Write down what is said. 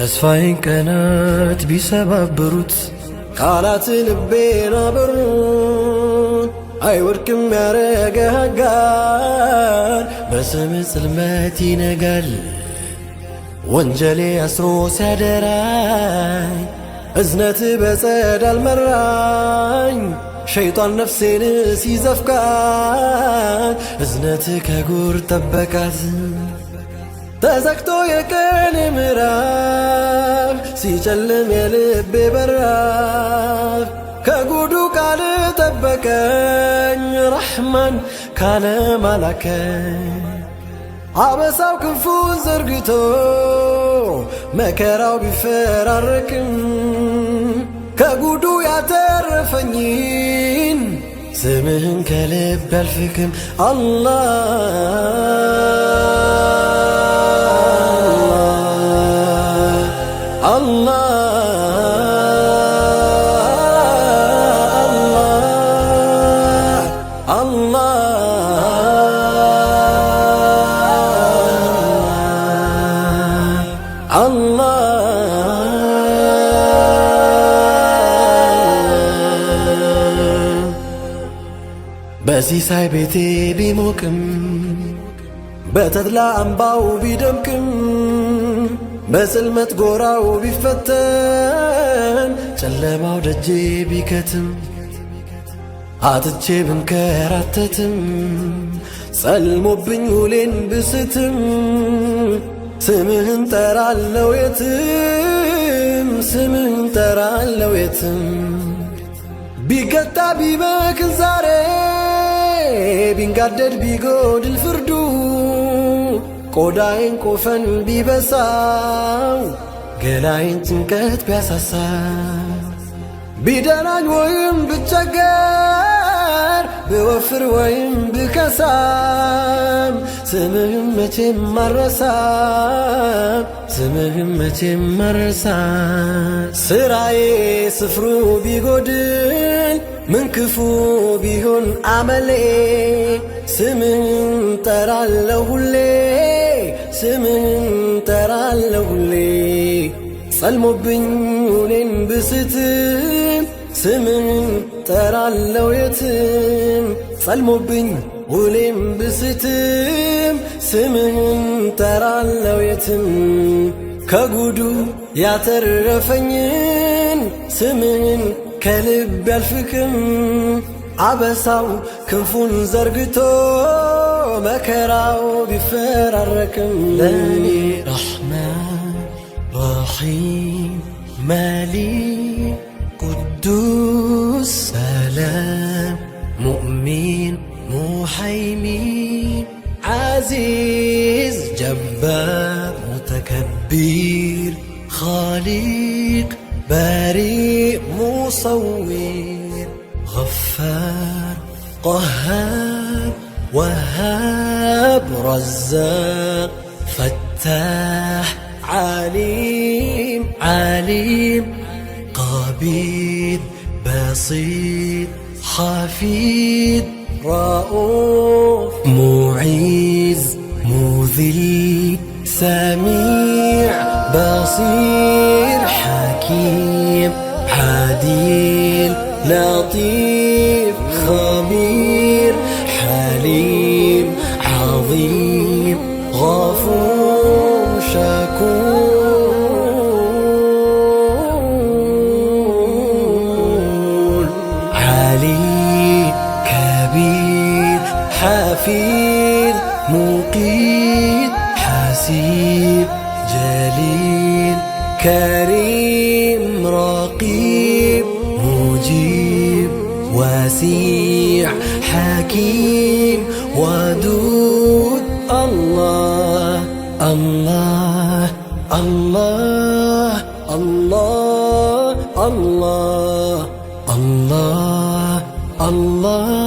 ተስፋዬን ቀናት ቢሰባብሩት ቃላት ልቤን አበሩት አይወድቅም ያረገህ አጋር በስምህ ጽልመት ይነጋል ወንጀሌ አስሮ ሲያደራኝ እዝነት በጸዳል መራኝ ሸይጣን ነፍሴን ሲዘፍቃት እዝነት ከጉር ጠበቃት ተዘግቶ የቀን ምዕራፍ ሲጨልም የልቤ በራፍ ከጉዱ ቃል ጠበቀኝ ረሕማን ካለም አላከኝ አበሳው ክንፉን ዘርግቶ መከራው ቢፈራረቅም ከጉዱ ያተረፈኝን ስምህን ከልብ ያልፍክም በሲሳይ ቤቴ ቢሞቅም በተድላ አምባው ቢደምቅም በጽልመት ጎራው ቢፈተን ጨለማው ደጄ ቢከትም አጥቼ ብንከራተትም ጸልሞብኝ ውሌን ብስትም ስምህን ጠራለው የትም ስምህን ጠራለው የትም ቢገታ ቢበክን ዛሬ ቢንጋደድ ቢጎድል ፍርዱ ቆዳዬን ቆፈን ቢበሳው ገላዬን ጭንቀት ቢያሳሳ ቢደናኝ ወይም ብቸገር ብወፍር ወይም ብከሳም ስምህም መቼም አልረሳም ስምህም መቼም አልረሳም ስራዬ ስፍሩ ቢጎድል ምን ክፉ ቢሆን አመሌ ስምህን ጠራለሁ ሁሌ ስምህን ጠራለሁ ሁሌ ጸልሞብኝ ውሌን ብስትም ስምህን ጠራለሁ የትም ጸልሞብኝ ውሌን ብስትም ስምህን ጠራለሁ የትም ከጉዱ ያተረፈኝን ስምህን ከልብ ያልፍክም አበሳው ክንፉን ዘርግቶ መከራው ቢፈራረቅም ለኔ ረሕማን ረሒም መሊክ ቅዱስ ሰላም ሙእሚን ሙሐይሚን ዓዚዝ ጀባር ሙተከቢር ኻሊቅ بريء مصور غفار قهار وهاب رزاق فتاح عليم عليم قبيل بسيط حفيد رؤوف معيز مذل سميع بصير حكيم عديل لطيف خبير حليم عظيم غفور شكور علي كبير حفيظ مقيت حسيب جليل كريم رقيب مجيب وسيع حكيم ودود الله الله الله الله الله الله الله